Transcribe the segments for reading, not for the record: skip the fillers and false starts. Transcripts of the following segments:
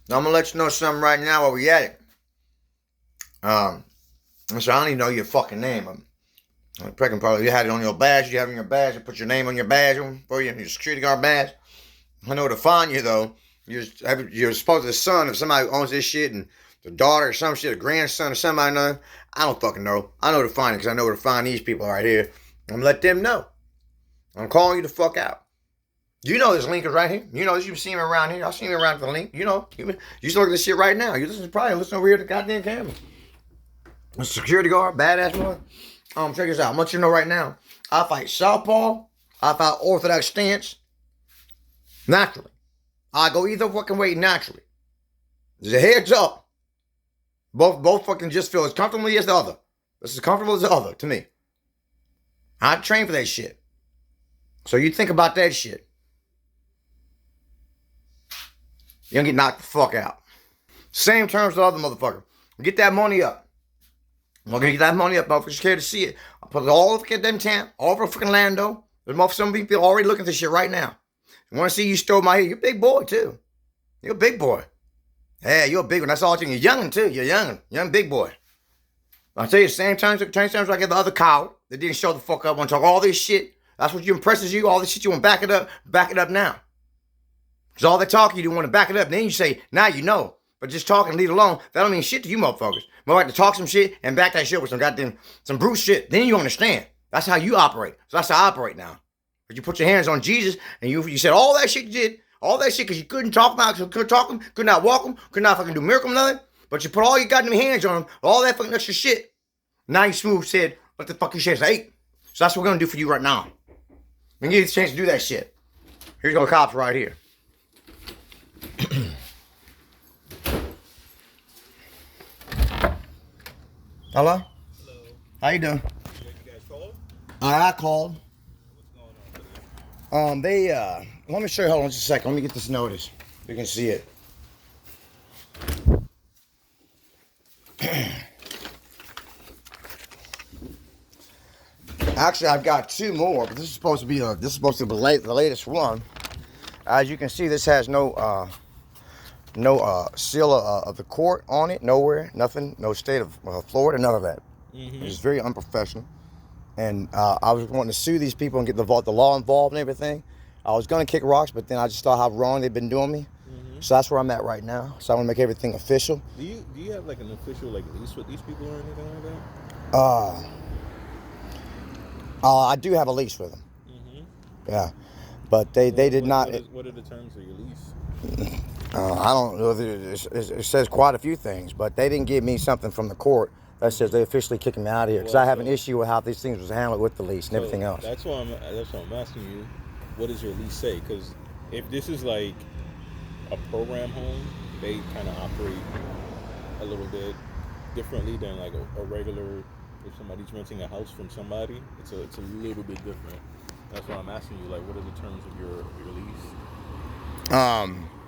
Now, I'm gonna let you know something right now while we at it. So I don't even know your fucking name. I'm pregnant probably. You had it on your badge. You have it on your badge. You put your name on your badge for you, your security guard badge. I know to find you though. You're supposed to the son of somebody who owns this shit, and the daughter or some shit, a grandson or somebody. I don't fucking know. I know to find it because I know where to find these people right here. I'm gonna let them know. I'm calling you the fuck out. You know this link is right here. You know this. You've seen him around here. I've seen him around the link. You know. You just look at this shit right now. You probably listen over here to the goddamn camera. A security guard, badass one. Check this out. I want you to know right now. I fight southpaw. I fight orthodox stance. Naturally. I go either fucking way naturally. There's a heads up. Both fucking just feel as comfortably as the other. This is as comfortable as the other to me. I train for that shit. So you think about that shit. You're gonna get knocked the fuck out. Same terms as the other motherfucker. Get that money up. I'm gonna get that money up, motherfuckers. Scared to see it. I'll put it all over them town, all over fucking Lando. There's some people already looking at this shit right now. I want to see you stole my head. You're a big boy too. You're a big boy. Yeah, you're a big one. That's all I think. You're young too. You're young big boy. I'll tell you, same times I get the other coward that didn't show the fuck up, want to talk all this shit. That's what impresses you. All this shit you want to back it up now. Because all that talk you do want to back it up. Then you say, now you know. But just talking, leave it alone. That don't mean shit to you motherfuckers. More like to talk some shit and back that shit with some brute shit. Then you understand. That's how you operate. So that's how I operate now. But you put your hands on Jesus and you said all that shit you did, all that shit because you couldn't talk about him, couldn't talk him, could not walk him, could not fucking do miracle nothing. But you put all your goddamn hands on him, all that fucking extra shit. Now you smooth said, what the fuck you said? Hey. So that's what we're gonna do for you right now. We're gonna give you the chance to do that shit. Here's your cops right here. Hello? Hello. How you doing? You guys called? I called. What's going on, buddy? Let me show you, hold on just a second. Let me get this notice. You can see it. Actually, I've got two more, but this is supposed to be the latest one. As you can see, this has no seal of the court on it, nowhere, nothing, no state of Florida, none of that. Mm-hmm. It's very unprofessional. And I was wanting to sue these people and get the law involved and everything. I was going to kick rocks, but then I just saw how wrong they've been doing me. Mm-hmm. So that's where I'm at right now. So I want to make everything official. Do you have like an official lease with these people or anything like that? I do have a lease with them. Mm-hmm. Yeah, but they did not. What are the terms of your lease? I don't know. It says quite a few things, but they didn't give me something from the court that says they officially kicking me out of here because I have an issue with how these things was handled with the lease and everything else. That's why I'm asking you. What does your lease say? Because if this is like a program home, they kind of operate a little bit differently than like a regular. If somebody's renting a house from somebody, it's a little bit different. That's why I'm asking you. Like, what are the terms of your lease?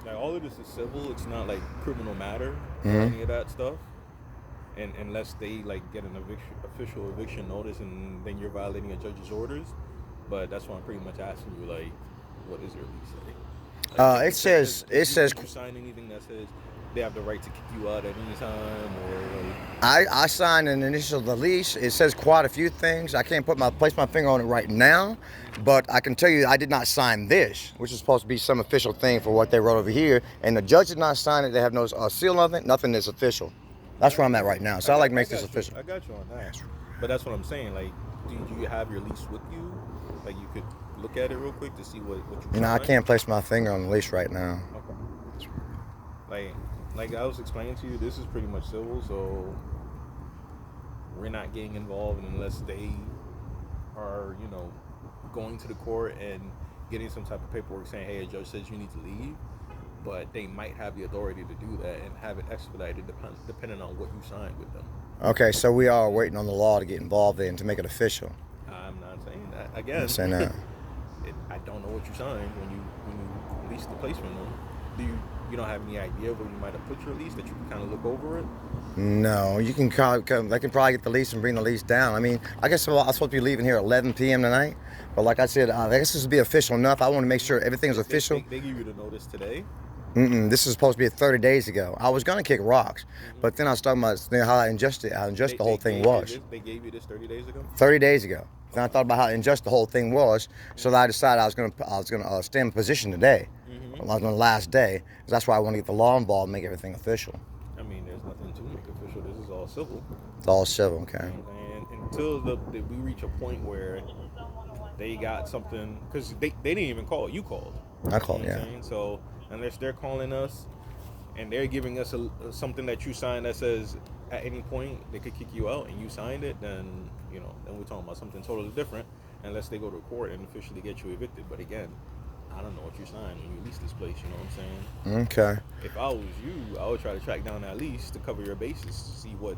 Like all of this is civil. It's not like criminal matter or any of that stuff. And unless they like get an official eviction notice, and then you're violating a judge's orders. But that's why I'm pretty much asking you, like, what is your lease say? Like, it says. Did you sign anything that says they have the right to kick you out at any time, or? Like... I signed an initial the lease. It says quite a few things. I can't place my finger on it right now, but I can tell you I did not sign this, which is supposed to be some official thing for what they wrote over here. And the judge did not sign it. They have no seal of it. Nothing is official. That's where I'm at right now. So I like to make this official. I got you on that. But that's what I'm saying. Like, do you have your lease with you? Like, you could look at it real quick to see what you. No, I can't place my finger on the lease right now. Okay. Like I was explaining to you, this is pretty much civil, so we're not getting involved unless they are, going to the court and getting some type of paperwork saying, hey, a judge says you need to leave. But they might have the authority to do that and have it expedited depending on what you signed with them. Okay, so we are waiting on the law to get involved in to make it official. I'm not saying that. Again, saying that. I don't know what you signed when you leased the place from them. You don't have any idea where you might have put your lease that you can kind of look over it? No, you can they can probably get the lease and bring the lease down. I mean, I guess I'm supposed to be leaving here at 11 p.m. tonight. But like I said, I guess this will be official enough. I want to make sure everything's official. They give you the notice today? This is supposed to be 30 days ago. I was gonna kick rocks, but then I was talking about how unjust the whole thing was. They gave you this 30 days ago. 30 days ago. Then I thought about how unjust the whole thing was, so I decided I was gonna stay in position today. I was on the last day. That's why I want to get the law involved and make everything official. I mean, there's nothing to make official. This is all civil. It's all civil, okay. And until we reach a point where they got something, because they didn't even call. You called. I called, yeah. So unless they're calling us and they're giving us something that you signed that says at any point they could kick you out and you signed it, then then we're talking about something totally different. Unless they go to court and officially get you evicted. But again, I don't know what you signed when you lease this place. You know what I'm saying? Okay. If I was you, I would try to track down that lease to cover your bases to see what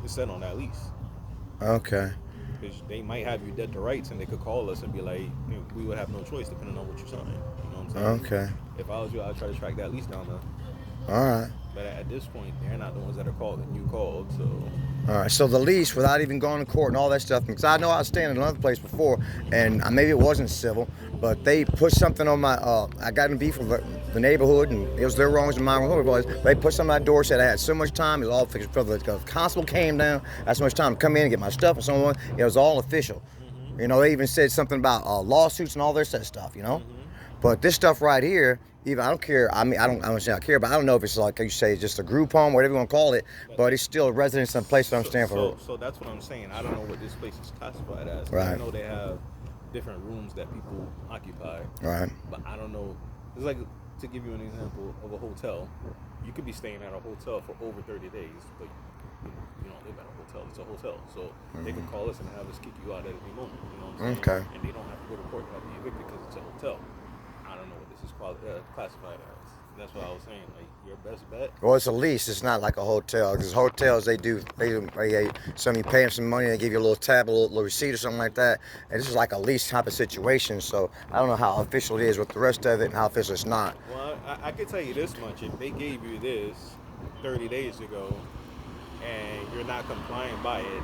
is said on that lease. Okay. Because they might have you dead to rights, and they could call us and be like, we would have no choice depending on what you signed. You know what I'm saying? Okay. If I was you, I'd try to track that lease down there. All right. But at this point, they're not the ones that are called, and you called, so. All right, so the lease, without even going to court and all that stuff, because I know I was staying in another place before, and maybe it wasn't civil, but they put something on my, I got in beef with the neighborhood, and it was their wrongs and my wrongs. They put something on my door, said I had so much time, it was all fixed. The constable came down, I had so much time to come in and get my stuff and so on. It was all official. They even said something about lawsuits and all this stuff, But this stuff right here, even I don't care. I mean, I don't say I care, but I don't know if it's like you say, just a group home, whatever you want to call it. But it's still a residence and a place that I'm staying for. So that's what I'm saying. I don't know what this place is classified as. Right. I know they have different rooms that people occupy. Right. But I don't know. It's like, to give you an example of a hotel. You could be staying at a hotel for over 30 days, but you don't live at a hotel. It's a hotel, so they can call us and have us kick you out at any moment. You know what I'm saying? Okay. And they don't have to go to court to have you evicted because it's a hotel. I don't know what this is classified as. That's what I was saying. Like, your best bet. Well, it's a lease. It's not like a hotel. Because hotels, they some you pay them some money, they give you a little tab, a little receipt or something like that. And this is like a lease type of situation. So I don't know how official it is with the rest of it and how official it's not. Well, I can tell you this much: if they gave you this 30 days ago, and you're not complying by it,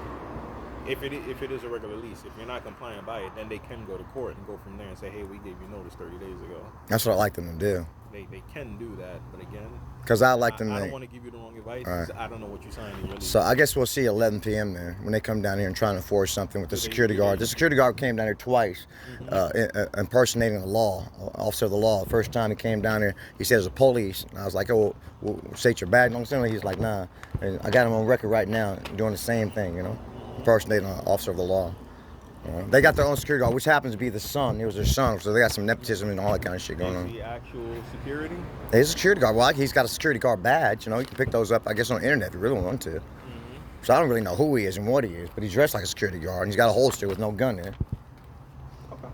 if it is a regular lease, if you're not complying by it, then they can go to court and go from there and say, hey, we gave you notice 30 days ago. That's what I like them to do. They can do that, but again, because I like them. I don't want to give you the wrong advice. Right. I don't know what you signed in your lease. So I guess we'll see 11 p.m. there when they come down here and try to enforce something with the security guard. The security guard came down here twice, impersonating the law, officer of the law. The first time he came down here, he said it was a police. And I was like, oh, well, state your badge. He's like, nah. And I got him on record right now doing the same thing, impersonating an officer of the law. They got their own security guard, which happens to be the son. It was their son, so they got some nepotism and all that kind of shit going on. Is he actual security? He's a security guard. Well, he's got a security guard badge. You can pick those up, I guess, on the internet if you really want to. So I don't really know who he is and what he is, but he's dressed like a security guard, and he's got a holster with no gun in it. Okay.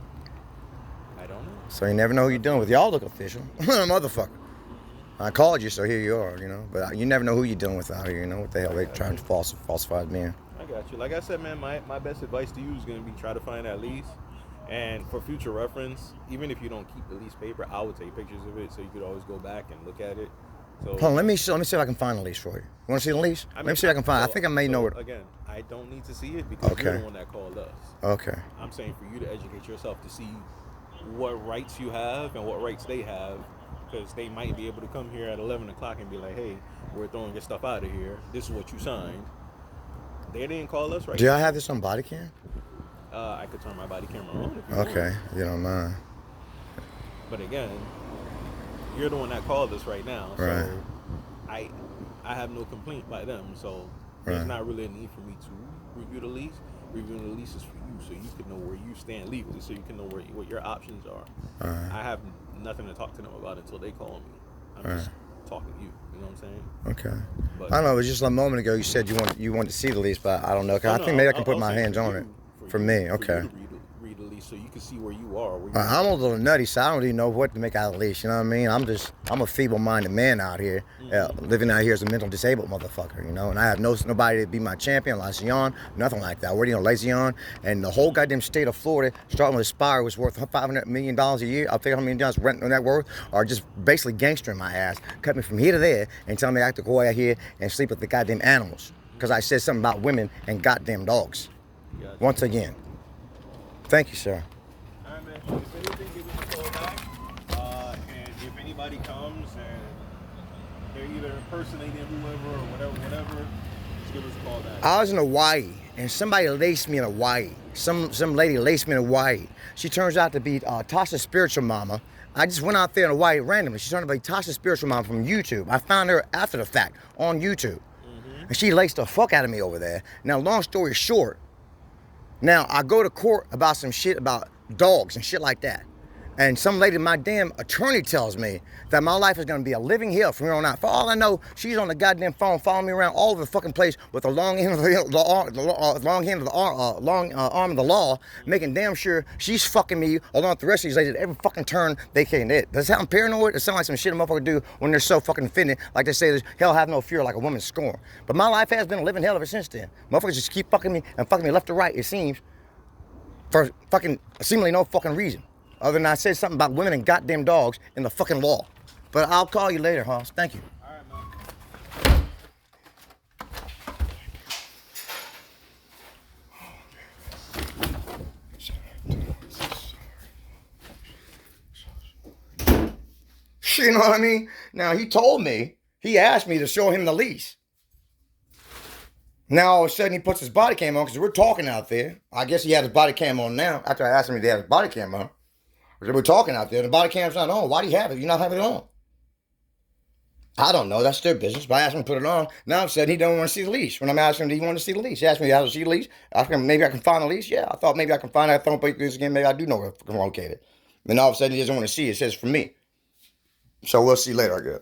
I don't know. So you never know who you're dealing with. Y'all look official. Motherfucker. I called you, so here you are, But you never know who you're dealing with out here, What the hell they trying to falsify me in. I got you. Like I said, man, my best advice to you is going to be try to find that lease. And for future reference, even if you don't keep the lease paper, I would take pictures of it so you could always go back and look at it. So hold on, let me see if I can find a lease for you. You want to see the lease? Let me see if I can find it. I think I may know it. Again, I don't need to see it because you're the one that called us. Okay. I'm saying for you to educate yourself to see what rights you have and what rights they have, because they might be able to come here at 11 o'clock and be like, hey, we're throwing your stuff out of here. This is what you signed. They didn't call us, right? Do I have this on body cam? I could turn my body camera on if you okay, want. you don't mind. But again, you're the one that called us right now, so right. I have no complaint by them. So there's not really a need for me to review the lease. Reviewing the lease is for you, so you can know where you stand legally, so you can know what your options are. I have nothing to talk to them about until they call me. I'm just talking to you. You know what I'm saying? Okay. But, I don't know. It was just a moment ago. You said you wanted to see the lease, but I don't know. I think maybe I can put my hands on it. For me, okay. For you to read the lease so you can see where you are. I'm a little nutty, so I don't even know what to make out of the lease. You know what I mean? I'm a feeble-minded man out here, living out here as a mental disabled motherfucker. And I have nobody to be my champion, Lysion, nothing like that. Where do you know, Lysion? And the whole goddamn state of Florida, starting with Aspire, was worth $500 million a year. I'll figure how many dollars rent on that worth, or just basically gangstering my ass, cut me from here to there, and tell me I have to go out here and sleep with the goddamn animals because I said something about women and goddamn dogs. Gotcha. Once again, thank you, sir. All right, man. If anything, give us a call back. And if anybody comes and they're either impersonating whoever or whatever, just give us a call back. I was in Hawaii, and somebody laced me in Hawaii. Some lady laced me in Hawaii. She turns out to be Tasha's spiritual mama. I just went out there in Hawaii randomly. She turned out to be Tasha's spiritual mama from YouTube. I found her after the fact on YouTube. And she laced the fuck out of me over there. Now, long story short, now I go to court about some shit about dogs and shit like that. And some lady, my damn attorney, tells me that my life is going to be a living hell from here on out. For all I know, she's on the goddamn phone following me around all over the fucking place with the long end of arm of the law, making damn sure she's fucking me along with the rest of these ladies at every fucking turn they can hit. Does it sound paranoid? It sounds like some shit a motherfucker do when they're so fucking offended. Like they say, there's hell have no fear like a woman's scorn. But my life has been a living hell ever since then. Motherfuckers just keep fucking me and fucking me left to right, it seems, for fucking seemingly no fucking reason. Other than I said something about women and goddamn dogs in the fucking law. But I'll call you later, Hoss. Thank you. All right, man. You know what I mean? Now, he told me, he asked me to show him the lease. Now, all of a sudden, he puts his body cam on because we're talking out there. I guess he had his body cam on now after I asked him if he had his body cam on. We're talking out there. The body cam's not on. Why do you have it? You not have it on. I don't know. That's their business. But I asked him to put it on. Now I'm saying he don't want to see the lease. When I'm asking him, do you want to see the lease? He asked me how to see the lease. I asked him, maybe I can find the lease. Yeah, I thought maybe I can find it. I thought this again. Maybe I do know where to locate it. Then all of a sudden he doesn't want to see it. It says for me. So we'll see later, I guess.